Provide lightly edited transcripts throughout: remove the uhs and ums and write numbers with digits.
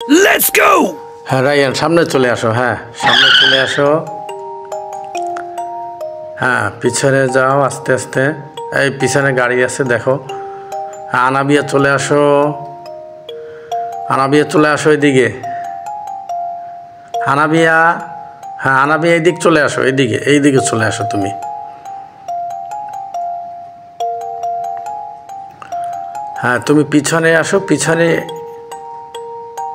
Let's go! হ্যাঁ Ryan, সামনে চলে আসো। হ্যাঁ, সামনে চলে আসো। হ্যাঁ, পিছনে যাও আস্তে আস্তে। এই পিছনে গাড়ি আছে, দেখো। হ্যাঁ, আনাবিয়া চলে আসো। আনাবিয়া চলে আসো এদিকে। আনাবিয়া, হ্যাঁ আনাবিয়া এইদিক চলে আসো, এইদিকে চলে আসো তুমি। হ্যাঁ, তুমি পিছনে আসো, পিছনে।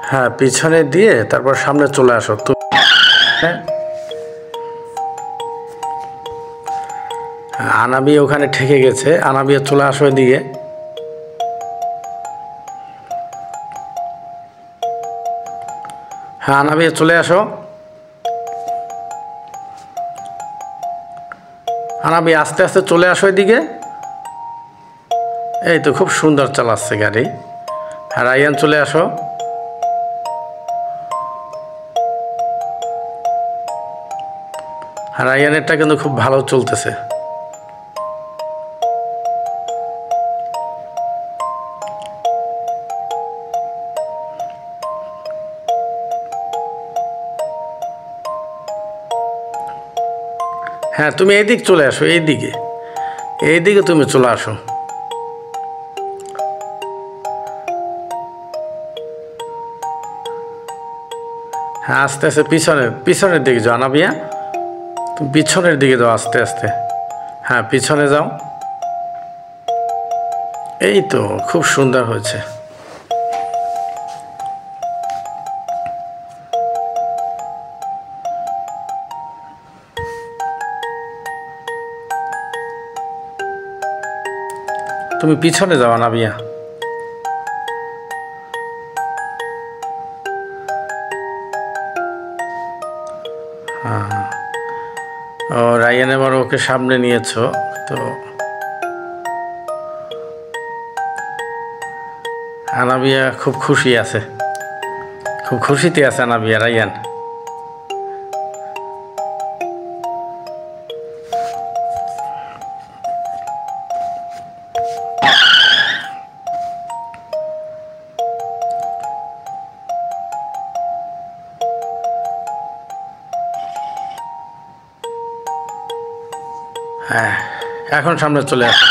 হ্যাঁ, পিছনে দিয়ে তারপর সামনে চলে আসো তুমি। আনাবিয়া ওখানে ঠেকে গেছে, আনাবিয়া চলে আসো এদিকে। হ্যাঁ, আনাবিয়া চলে আসো। আনাবিয়া আস্তে আস্তে চলে আসো এদিকে। এই তো খুব সুন্দর চালাচ্ছে গাড়ি। হ্যাঁ রায়ান, চলে আসো। হ্যাঁ, রায়ানেরটা কিন্তু খুব ভালো চলতেছে। হ্যাঁ, তুমি এইদিক চলে আসো, এইদিকে তুমি চলে আসো। হ্যাঁ, আস্তে আস্তে পিছনের দিকে যাও আনাবিয়া। তুমি পিছনের দিকে যাও আস্তে আস্তে। হ্যাঁ, পিছনে যাও। এই তো খুব সুন্দর হয়েছে। তুমি পিছনে যাও আনাবিয়া। ও রায়ান, এবার ওকে সামনে নিয়েছো তো। আনাবিয়া খুব খুশি আছে, খুব খুশিতে আছে আনাবিয়া। রায়ান, হ্যাঁ এখন সামনে চলে আসো।